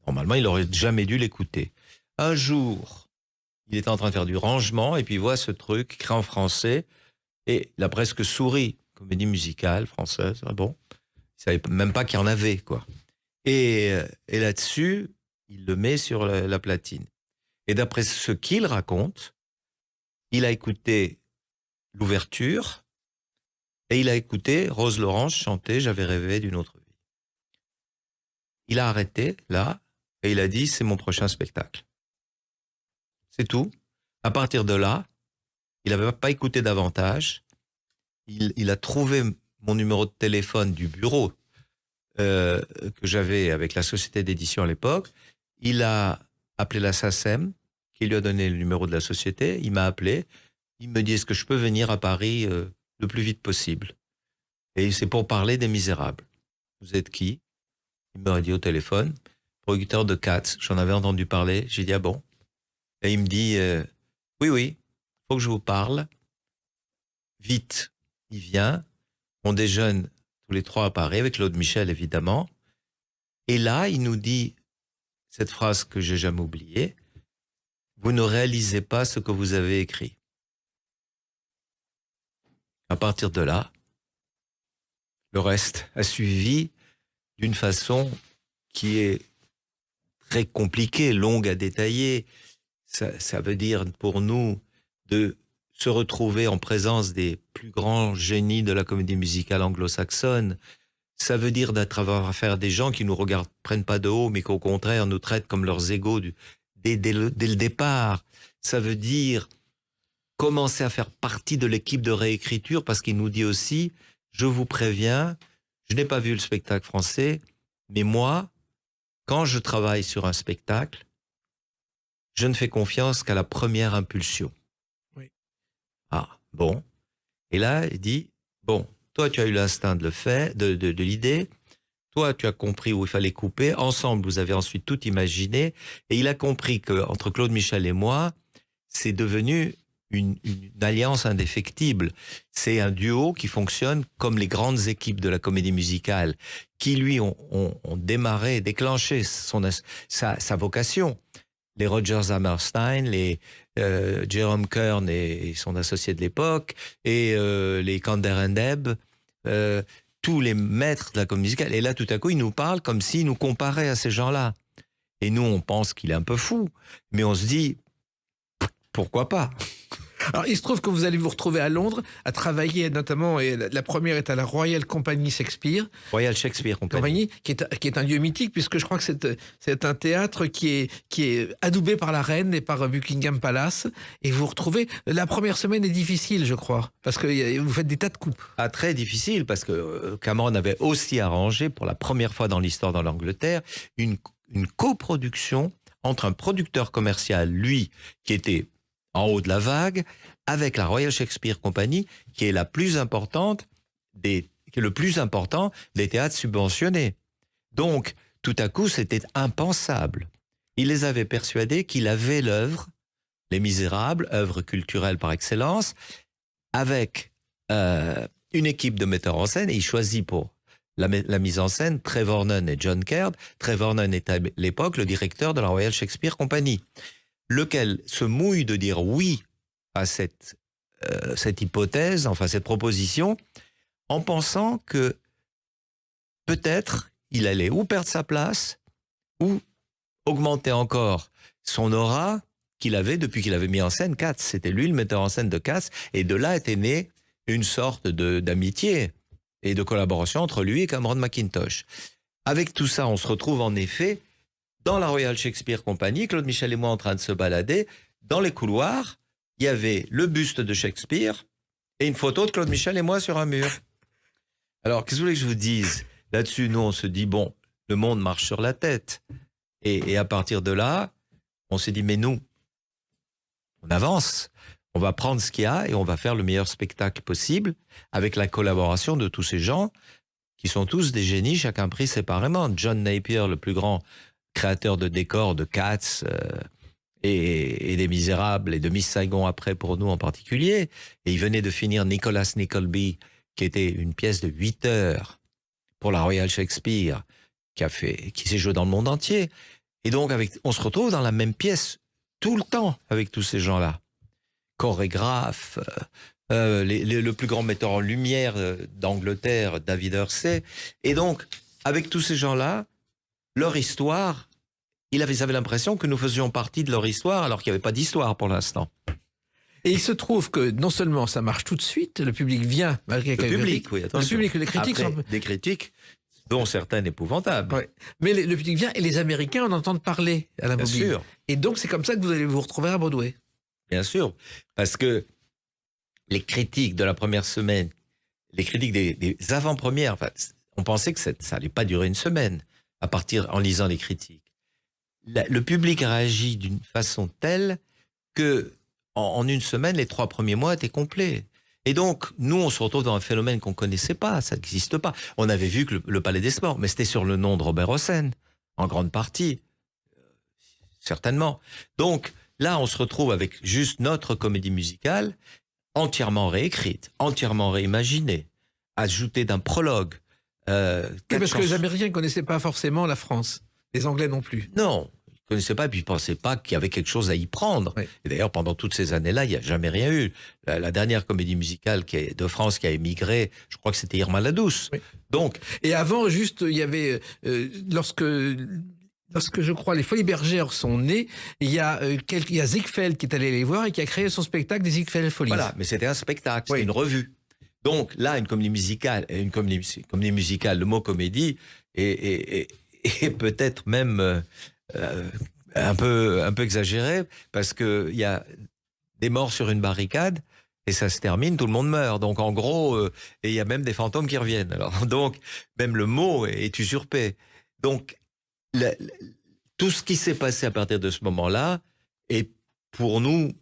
normalement, il n'aurait jamais dû l'écouter. Un jour, il était en train de faire du rangement et puis il voit ce truc écrit en français et il a presque souri. Comédie musicale française, ah bon, il savait même pas qu'il y en avait, quoi. Et là-dessus, il le met sur la platine. Et d'après ce qu'il raconte, il a écouté l'ouverture et il a écouté Rose Laurence chanter « J'avais rêvé d'une autre vie ». Il a arrêté, là, et il a dit « C'est mon prochain spectacle ». C'est tout. À partir de là, il n'avait pas écouté davantage. Il a trouvé mon numéro de téléphone du bureau que j'avais avec la société d'édition à l'époque. Il a appelé la SACEM, qui lui a donné le numéro de la société. Il m'a appelé. Il me dit, est-ce que je peux venir à Paris le plus vite possible? Et c'est pour parler des Misérables. Vous êtes qui? Il m'a dit au téléphone, producteur de Cats. J'en avais entendu parler. J'ai dit, ah bon? Et il me dit, oui, faut que je vous parle. Vite. Il vient, on déjeune tous les trois à Paris, avec Claude Michel évidemment. Et là, il nous dit cette phrase que j'ai jamais oubliée, « Vous ne réalisez pas ce que vous avez écrit ». À partir de là, le reste a suivi d'une façon qui est très compliquée, longue à détailler. Ça veut dire pour nous de se retrouver en présence des plus grands génies de la comédie musicale anglo-saxonne. Ça veut dire d'être avoir affaire à des gens qui nous regardent, prennent pas de haut, mais qu'au contraire nous traitent comme leurs égaux dès le départ. Ça veut dire commencer à faire partie de l'équipe de réécriture parce qu'il nous dit aussi, je vous préviens, je n'ai pas vu le spectacle français, mais moi, quand je travaille sur un spectacle, je ne fais confiance qu'à la première impulsion. Ah, bon. Et là, il dit, bon, toi, tu as eu l'instinct de le faire, de l'idée. Toi, tu as compris où il fallait couper. Ensemble, vous avez ensuite tout imaginé. Et il a compris qu'entre Claude Michel et moi, c'est devenu une alliance indéfectible. C'est un duo qui fonctionne comme les grandes équipes de la comédie musicale, qui, lui, ont démarré, déclenché sa vocation. Les Rodgers Hammerstein, les Jerome Kern et son associé de l'époque, et les Kander and Ebb, tous les maîtres de la comédie musicale. Et là, tout à coup, il nous parle comme s'il nous comparait à ces gens-là. Et nous, on pense qu'il est un peu fou, mais on se dit, pourquoi pas? Alors, il se trouve que vous allez vous retrouver à Londres, à travailler notamment, et la première est à la Royal Company Shakespeare. Royal Shakespeare Company. Qui est un lieu mythique, puisque je crois que c'est un théâtre qui est adoubé par la reine et par Buckingham Palace. Et vous vous retrouvez, la première semaine est difficile, je crois, parce que vous faites des tas de coupes. Ah, très difficile, parce que Cameron avait aussi arrangé, pour la première fois dans l'histoire de l'Angleterre, une coproduction entre un producteur commercial, lui, qui était en haut de la vague, avec la Royal Shakespeare Company, qui est la plus importante qui est le plus important des théâtres subventionnés. Donc, tout à coup, c'était impensable. Il les avait persuadés qu'il avait l'œuvre, Les Misérables, œuvre culturelle par excellence, avec une équipe de metteurs en scène, et il choisit pour la mise en scène Trevor Nunn et John Caird. Trevor Nunn est à l'époque le directeur de la Royal Shakespeare Company, lequel se mouille de dire oui à cette hypothèse, enfin cette proposition, en pensant que peut-être il allait ou perdre sa place, ou augmenter encore son aura qu'il avait depuis qu'il avait mis en scène Cats. C'était lui le metteur en scène de Cats, et de là était née une sorte d'amitié et de collaboration entre lui et Cameron Mackintosh. Avec tout ça, on se retrouve en effet dans la Royal Shakespeare Company, Claude Michel et moi en train de se balader dans les couloirs, il y avait le buste de Shakespeare et une photo de Claude Michel et moi sur un mur. Alors, qu'est-ce que vous voulez que je vous dise? Là-dessus, nous, on se dit, bon, le monde marche sur la tête. Et à partir de là, on s'est dit, mais nous, on avance. On va prendre ce qu'il y a et on va faire le meilleur spectacle possible avec la collaboration de tous ces gens qui sont tous des génies, chacun pris séparément. John Napier, le plus grand créateur de décors de Cats et des Misérables et de Miss Saigon après pour nous en particulier. Et il venait de finir Nicholas Nickleby, qui était une pièce de 8 heures pour la Royal Shakespeare, qui s'est joué dans le monde entier. Et donc, on se retrouve dans la même pièce tout le temps avec tous ces gens-là. Chorégraphes, le plus grand metteur en lumière d'Angleterre, David Hersey. Et donc, avec tous ces gens-là, leur histoire, ils avaient l'impression que nous faisions partie de leur histoire, alors qu'il n'y avait pas d'histoire pour l'instant. Et il se trouve que non seulement ça marche tout de suite, le public vient, malgré le public, oui, attention. Le public, les critiques après, sont... des critiques, dont certaines épouvantables. Ouais. Mais le public vient et les Américains en entendent parler à la Bien Mobile. sûr. Et donc c'est comme ça que vous allez vous retrouver à Broadway. Bien sûr, parce que les critiques de la première semaine, les critiques des avant-premières, enfin, on pensait que ça n'allait pas durer une semaine en lisant les critiques. Le public a réagi d'une façon telle que en une semaine, les 3 premiers mois étaient complets. Et donc, nous, on se retrouve dans un phénomène qu'on ne connaissait pas, ça n'existe pas. On avait vu que le Palais des Sports, mais c'était sur le nom de Robert Hossein, en grande partie, certainement. Donc, là, on se retrouve avec juste notre comédie musicale, entièrement réécrite, entièrement réimaginée, ajoutée d'un prologue. Parce que les Américains ne connaissaient pas forcément la France, les Anglais non plus. Non, ils ne connaissaient pas, et puis ils ne pensaient pas qu'il y avait quelque chose à y prendre. Oui. Et d'ailleurs, pendant toutes ces années-là, il n'y a jamais rien eu. La dernière comédie musicale de France qui a émigré, je crois que c'était Irma la Douce. Oui. Donc, et avant, juste, il y avait... lorsque je crois les Folies Bergères sont nées, il y a Ziegfeld qui est allé les voir et qui a créé son spectacle des Ziegfeld Folies. voilà, mais c'était un spectacle, c'était Oui. une revue. Donc là, une comédie musicale, le mot comédie est peut-être même un peu exagéré, parce qu'il y a des morts sur une barricade et ça se termine, tout le monde meurt. Donc en gros, et il y a même des fantômes qui reviennent. Alors donc, même le mot est usurpé. Donc, tout ce qui s'est passé à partir de ce moment-là est pour nous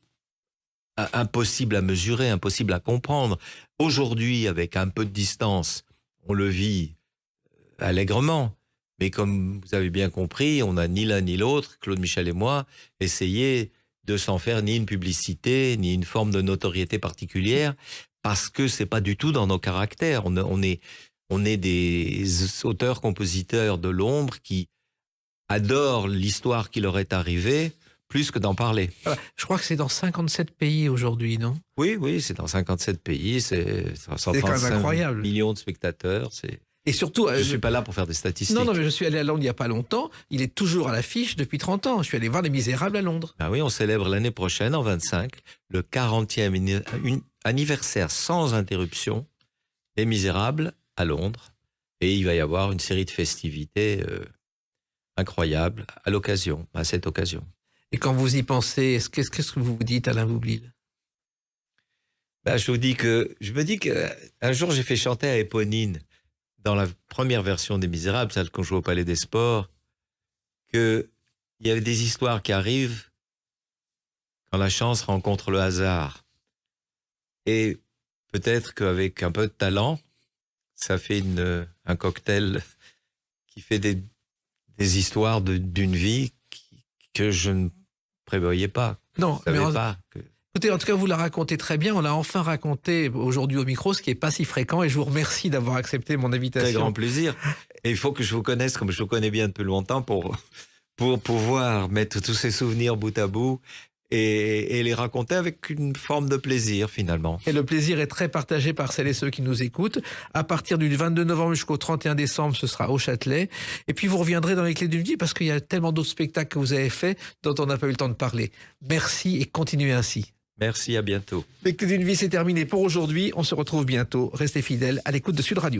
impossible à mesurer, impossible à comprendre. Aujourd'hui, avec un peu de distance, on le vit allègrement. Mais comme vous avez bien compris, on n'a ni l'un ni l'autre, Claude Michel et moi, essayé de s'en faire ni une publicité, ni une forme de notoriété particulière, parce que c'est pas du tout dans nos caractères. On est des auteurs-compositeurs de l'ombre qui adorent l'histoire qui leur est arrivée, plus que d'en parler. Voilà. Je crois que c'est dans 57 pays aujourd'hui, non? Oui, c'est dans 57 pays, c'est quand même 135 incroyable. millions de spectateurs. Et surtout... Je ne suis pas là pour faire des statistiques. Non, mais je suis allé à Londres il n'y a pas longtemps. Il est toujours à l'affiche depuis 30 ans. Je suis allé voir Les Misérables à Londres. Ah oui, on célèbre l'année prochaine, en 25, le 40e anniversaire sans interruption des Misérables à Londres. Et il va y avoir une série de festivités incroyables à cette occasion. Et quand vous y pensez, qu'est-ce que vous vous dites, Alain Boublil? Je me dis qu'un jour j'ai fait chanter à Éponine, dans la première version des Misérables, celle qu'on joue au Palais des Sports, qu'il y avait des histoires qui arrivent quand la chance rencontre le hasard. Et peut-être qu'avec un peu de talent, ça fait un cocktail qui fait des histoires d'une vie que je ne prévoyais pas. Non, mais Écoutez, en tout cas, vous la racontez très bien. On l'a enfin raconté aujourd'hui au micro, ce qui n'est pas si fréquent. Et je vous remercie d'avoir accepté mon invitation. Très grand plaisir. Et il faut que je vous connaisse comme je vous connais bien depuis longtemps pour pouvoir mettre tous ces souvenirs bout à bout et les raconter avec une forme de plaisir, finalement. Et le plaisir est très partagé par celles et ceux qui nous écoutent. À partir du 22 novembre jusqu'au 31 décembre, ce sera au Châtelet. Et puis vous reviendrez dans les Clés d'une vie parce qu'il y a tellement d'autres spectacles que vous avez faits dont on n'a pas eu le temps de parler. Merci et continuez ainsi. Merci, à bientôt. Les Clés d'une vie, c'est terminé pour aujourd'hui. On se retrouve bientôt. Restez fidèles à l'écoute de Sud Radio.